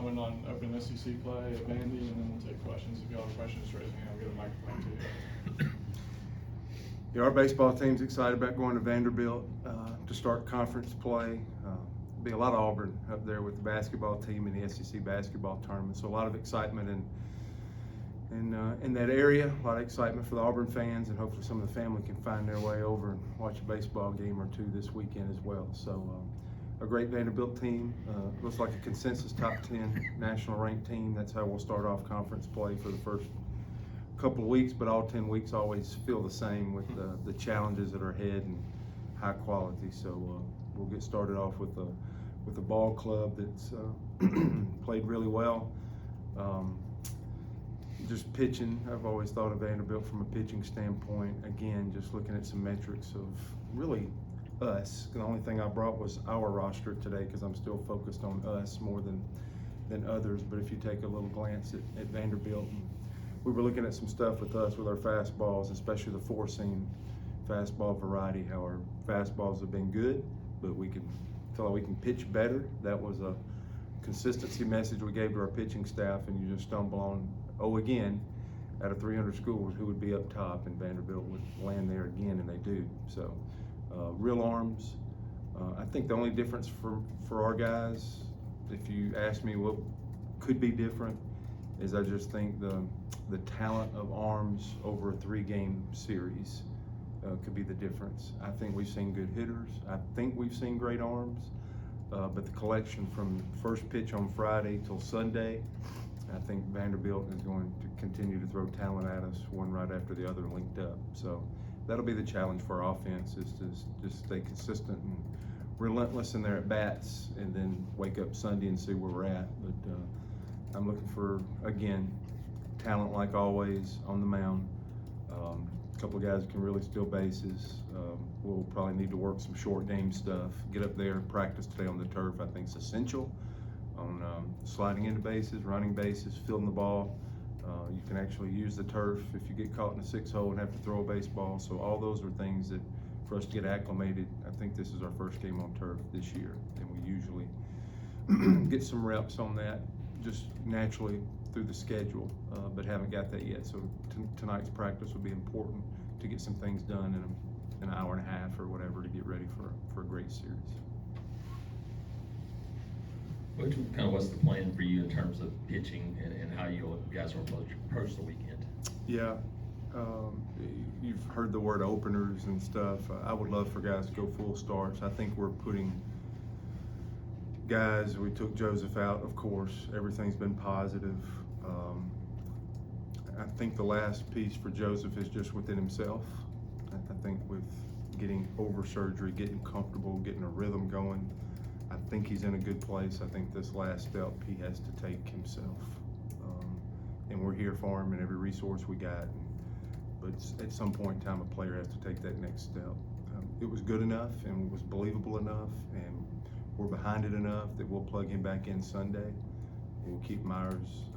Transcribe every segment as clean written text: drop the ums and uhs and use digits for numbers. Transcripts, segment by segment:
comment on open SEC play at Vandy, and then we'll take questions. If y'all have questions, raise your hand. I'll get a microphone to you. Yeah, our baseball team's excited about going to Vanderbilt to start conference play. Be a lot of Auburn up there with the basketball team and the SEC basketball tournament. So a lot of excitement in that area. A lot of excitement for the Auburn fans, and hopefully some of the family can find their way over and watch a baseball game or two this weekend as well. So a great Vanderbilt team. Looks like a consensus top 10 national ranked team. That's how we'll start off conference play for the first couple of weeks, but all 10 weeks always feel the same with the challenges that are ahead and high quality. So we'll get started off with a ball club that's played really well. Just pitching, I've always thought of Vanderbilt from a pitching standpoint. Again, just looking at some metrics of really us. The only thing I brought was our roster today because I'm still focused on us more than others. But if you take a little glance at Vanderbilt, we were looking at some stuff with us with our fastballs, especially the four-seam fastball variety, how our fastballs have been good, but we can feel like we can pitch better. That was a consistency message we gave to our pitching staff, and you just stumble on, again, out of 300 schools, who would be up top, and Vanderbilt would land there again, and they do. So real arms. I think the only difference for our guys, if you ask me what could be different, is I just think the talent of arms over a 3-game series could be the difference. I think we've seen good hitters. I think we've seen great arms, but the collection from first pitch on Friday till Sunday, I think Vanderbilt is going to continue to throw talent at us, one right after the other linked up. So that'll be the challenge for our offense, is to just stay consistent and relentless in their at-bats, and then wake up Sunday and see where we're at. But I'm looking for, again, talent like always on the mound. A couple of guys who can really steal bases. We'll probably need to work some short game stuff. Get up there, practice today on the turf. I think it's essential on sliding into bases, running bases, fielding the ball. You can actually use the turf if you get caught in a 6-hole and have to throw a baseball. So all those are things that, for us to get acclimated, I think this is our first game on turf this year, and we usually get some reps on that just naturally through the schedule, but haven't got that yet. So tonight's practice will be important to get some things done in an hour and a half or whatever to get ready for a great series. What's the plan for you in terms of pitching and how you guys are approach the weekend? Yeah, you've heard the word openers and stuff. I would love for guys to go full starts. I think we're putting guys, we took Joseph out, of course. Everything's been positive. I think the last piece for Joseph is just within himself. I think with getting over surgery, getting comfortable, getting a rhythm going, I think he's in a good place. I think this last step he has to take himself. And we're here for him and every resource we got. But at some point in time, a player has to take that next step. It was good enough and it was believable enough, and we're behind it enough that we'll plug him back in Sunday. We'll keep Myers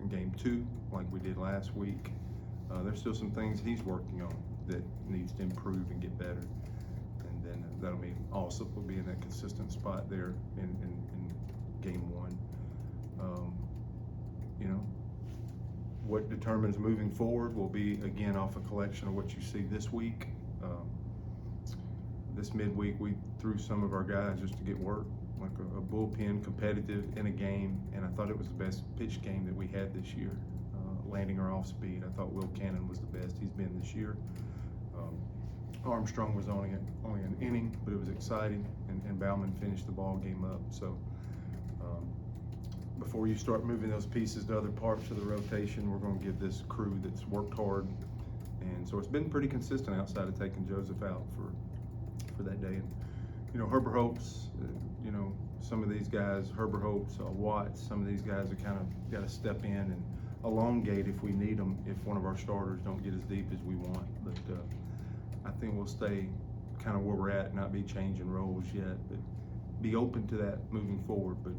in game 2 like we did last week. There's still some things he's working on that needs to improve and get better. And then that'll mean also we'll be in that consistent spot there in game 1. What determines moving forward will be, again, off a collection of what you see this week. This midweek, we threw some of our guys just to get work, like a bullpen, competitive in a game, and I thought it was the best pitch game that we had this year. Landing our off speed, I thought Will Cannon was the best he's been this year. Armstrong was only an inning, but it was exciting, and Bauman finished the ball game up. So before you start moving those pieces to other parts of the rotation, we're going to give this crew that's worked hard, and so it's been pretty consistent outside of taking Joseph out for that day. And Herbert Hopes, some of these guys, Herbert Hopes, Watts, some of these guys have kind of got to step in and elongate if we need them, if one of our starters don't get as deep as we want. But I think we'll stay kind of where we're at, not be changing roles yet, but be open to that moving forward. But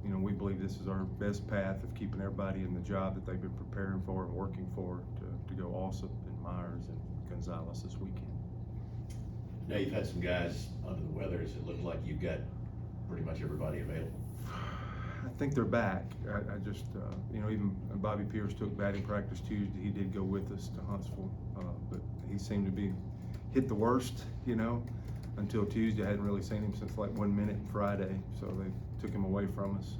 we believe this is our best path of keeping everybody in the job that they've been preparing for and working for to go Alsop and Myers and Gonzalez this weekend. Now you've had some guys under the weather. Does it look like you've got pretty much everybody available? I think they're back. I just, even Bobby Pierce took batting practice Tuesday. He did go with us to Huntsville, but he seemed to be hit the worst, until Tuesday. I hadn't really seen him since like 1 minute Friday, so they took him away from us.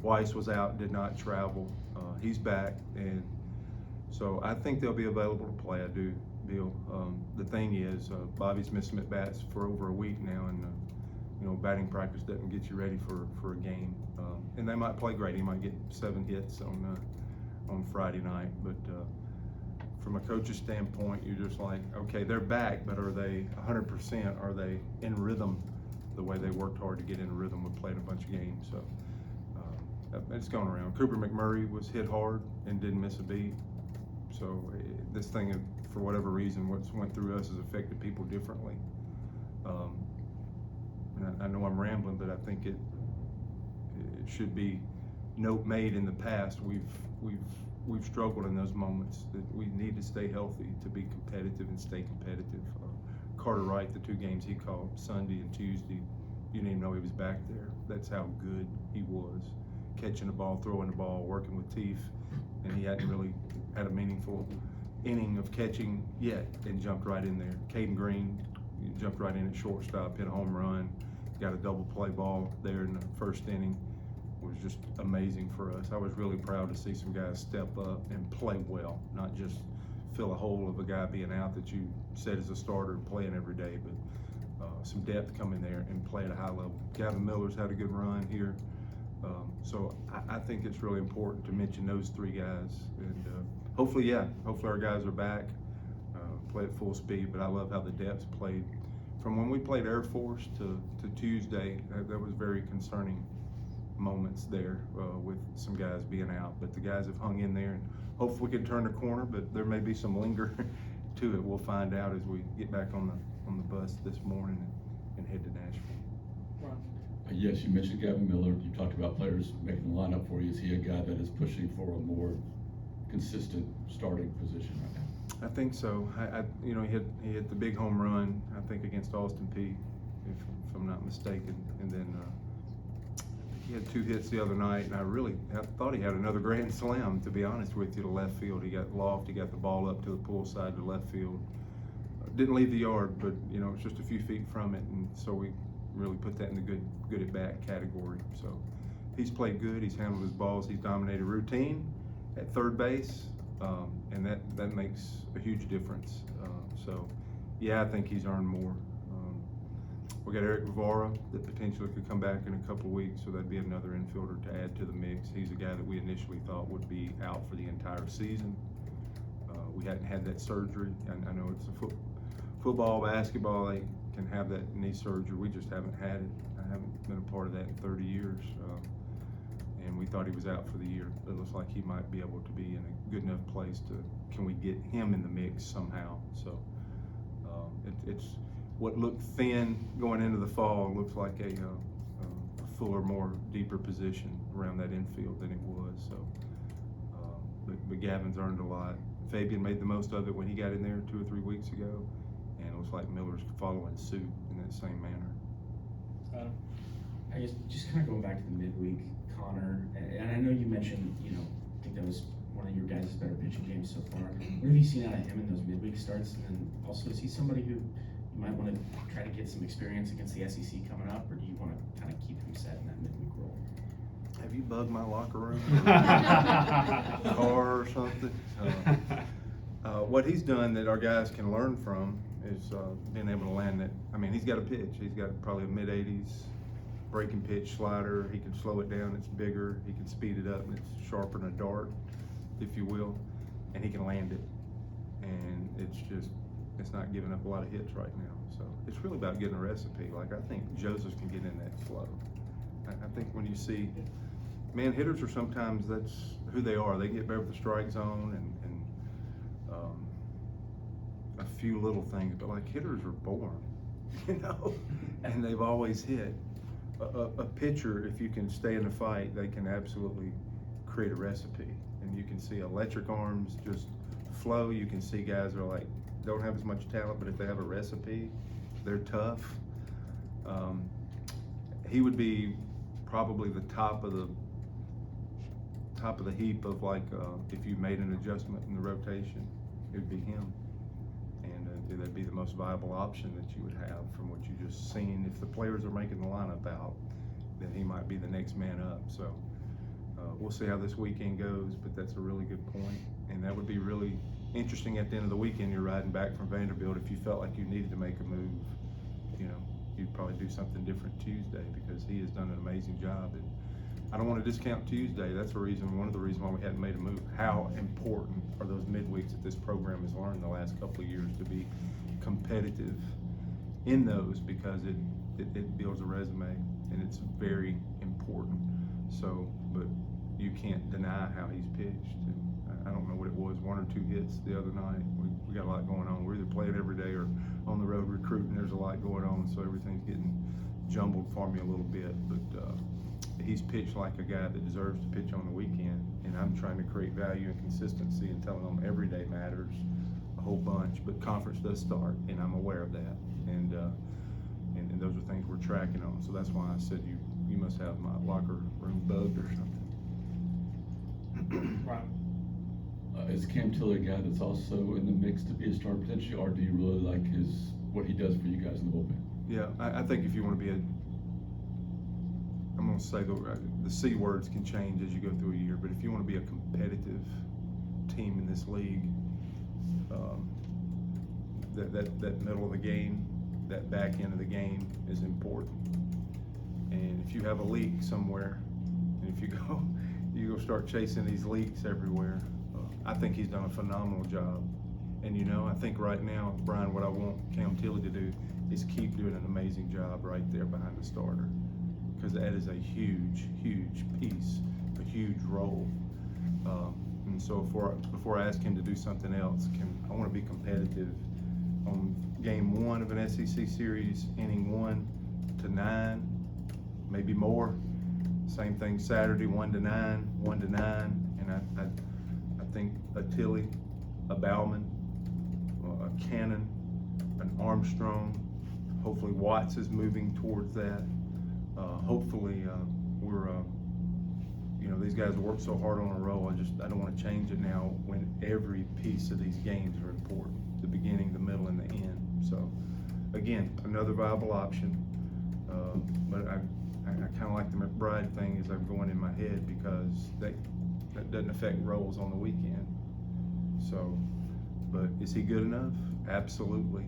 Weiss was out, did not travel. He's back, and so I think they'll be available to play. I do, Bill. The thing is, Bobby's missed some at-bats for over a week now, and batting practice doesn't get you ready for a game. And they might play great. He might get 7 hits on Friday night, but from a coach's standpoint, you're just like, okay, they're back, but are they 100%? Are they in rhythm the way they worked hard to get in rhythm with playing a bunch of games? So it's going around. Cooper McMurray was hit hard and didn't miss a beat. So this thing, for whatever reason, what's went through us has affected people differently. And I know I'm rambling, but I think it should be note made in the past. We've struggled in those moments that we need to stay healthy to be competitive and stay competitive. Carter Wright, the 2 games he called, Sunday and Tuesday, you didn't even know he was back there. That's how good he was. Catching the ball, throwing the ball, working with teeth, and he hadn't really had a meaningful inning of catching yet, and jumped right in there. Caden Green jumped right in at shortstop, hit a home run, got a double play ball there in the first inning. It was just amazing for us. I was really proud to see some guys step up and play well, not just fill a hole of a guy being out that you said is a starter and playing every day, but some depth come in there and play at a high level. Gavin Miller's had a good run here. So I think it's really important to mention those 3 guys, and hopefully our guys are back, play at full speed. But I love how the depth's played. From when we played Air Force to Tuesday, that was very concerning moments there with some guys being out. But the guys have hung in there, and hopefully we can turn the corner. But there may be some linger to it. We'll find out as we get back on the bus this morning and head to Nashville. Yes, you mentioned Gavin Miller. You talked about players making the lineup for you. Is he a guy that is pushing for a more consistent starting position right now? I think so. He hit the big home run, I think, against Austin Peay, if I'm not mistaken. And then he had 2 hits the other night, and I thought he had another grand slam, to be honest with you, to left field. He got loft, he got the ball up to the pull side to left field. Didn't leave the yard, but it's just a few feet from it, and so we really put that in the good at bat category. So he's played good. He's handled his balls. He's dominated routine at third base, and that makes a huge difference. So yeah, I think he's earned more. We got Eric Rivera that potentially could come back in a couple of weeks, so that'd be another infielder to add to the mix. He's a guy that we initially thought would be out for the entire season. We hadn't had that surgery. I know it's a football, basketball, they can have that knee surgery. We just haven't had it. I haven't been a part of that in 30 years. And we thought he was out for the year. It looks like he might be able to be in a good enough place can we get him in the mix somehow? So it's what looked thin going into the fall looks like a fuller, more deeper position around that infield than it was. So, but Gavin's earned a lot. Fabian made the most of it when he got in there 2 or 3 weeks ago, and it looks like Miller's following suit in that same manner. I guess just kind of going back to the midweek, Conor, and I know you mentioned, I think that was one of your guys' better pitching games so far. What have you seen out of him in those midweek starts? And then also, is he somebody who you might want to try to get some experience against the SEC coming up, or do you want to kind of keep him set in that midweek role? Have you bugged my locker room? Car or something? What he's done that our guys can learn from is being able to land that. I mean, he's got a pitch. He's got probably a mid-80s breaking pitch slider. He can slow it down. It's bigger. He can speed it up, and it's sharper than a dart, if you will. And he can land it. And it's not giving up a lot of hits right now. So it's really about getting a recipe. Like, I think Joseph can get in that flow. I think when you see, hitters are sometimes, that's who they are. They get better with the strike zone and a few little things, but like hitters are born, and they've always hit. A pitcher, if you can stay in the fight, they can absolutely create a recipe. And you can see electric arms just flow. You can see guys that are don't have as much talent, but if they have a recipe, they're tough. He would be probably the top of the top of the heap of like, if you made an adjustment in the rotation, it would be him. And that'd be the most viable option that you would have from what you just seen. If the players are making the lineup out, then he might be the next man up. So we'll see how this weekend goes, but that's a really good point. And that would be really interesting at the end of the weekend. You're riding back from Vanderbilt. If you felt like you needed to make a move, you know, you'd probably do something different Tuesday, because he has done an amazing job. And I don't want to discount Tuesday. That's one of the reasons why we hadn't made a move. How important are those midweeks that this program has learned the last couple of years to be competitive in those, because it builds a resume and it's very important. So, but you can't deny how he's pitched. And I don't know what it was, 1 or 2 hits the other night. We got a lot going on. We're either playing every day or on the road recruiting. There's a lot going on, so everything's getting jumbled for me a little bit. But he's pitched like a guy that deserves to pitch on the weekend, and I'm trying to create value and consistency and telling them every day matters a whole bunch. But conference does start, and I'm aware of that, and those are things we're tracking on. So that's why I said you must have my locker room bugged or something. Right. Is Cam Tiller a guy that's also in the mix to be a starter potentially, or do you really like what he does for you guys in the bullpen? Yeah, I think if you want to be I'm going to say the C words can change as you go through a year, but if you want to be a competitive team in this league, that middle of the game, that back end of the game is important. And if you have a leak somewhere, and if you go start chasing these leaks everywhere, I think he's done a phenomenal job. And I think right now, Brian, what I want Cam Tilley to do is keep doing an amazing job right there behind the starter, because that is a huge, huge piece, a huge role. And so before I ask him to do something else, I want to be competitive on game 1 of an SEC series, inning 1 to 9, maybe more. Same thing Saturday, 1 to 9, 1 to 9. And I think a Tilley, a Bauman, a Cannon, an Armstrong, hopefully Watts is moving towards that. Hopefully we're, these guys work so hard on a roll. I don't want to change it now when every piece of these games are important, the beginning, the middle, and the end. So again, another viable option. But I kind of like the McBride thing as I'm going in my head, because that doesn't affect roles on the weekend. So, but is he good enough? Absolutely.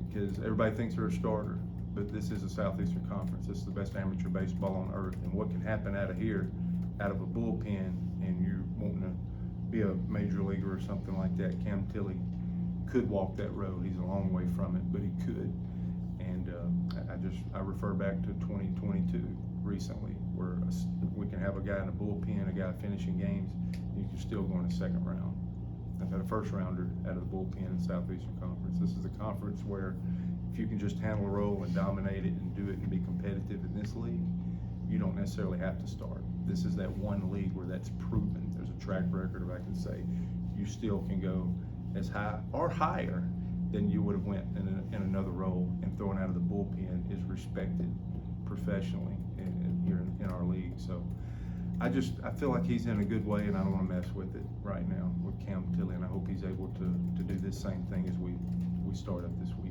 Because everybody thinks they're a starter, but this is a Southeastern Conference. This is the best amateur baseball on earth. And what can happen out of here, out of a bullpen, and you're wanting to be a major leaguer or something like that, Cam Tilley could walk that road. He's a long way from it, but he could. And I refer back to 2022 recently, where we can have a guy in the bullpen, a guy finishing games, and you can still go in the second round. I've had a first rounder out of the bullpen in Southeastern Conference. This is a conference where if you can just handle a role and dominate it and do it and be competitive in this league, you don't necessarily have to start. This is that one league where that's proven. There's a track record of, I can say, you still can go as high or higher than you would have went in another role, and throwing out of the bullpen is respected professionally here in our league. So I feel like he's in a good way, and I don't want to mess with it right now with Cam Tilley, and I hope he's able to do this same thing as we start up this week.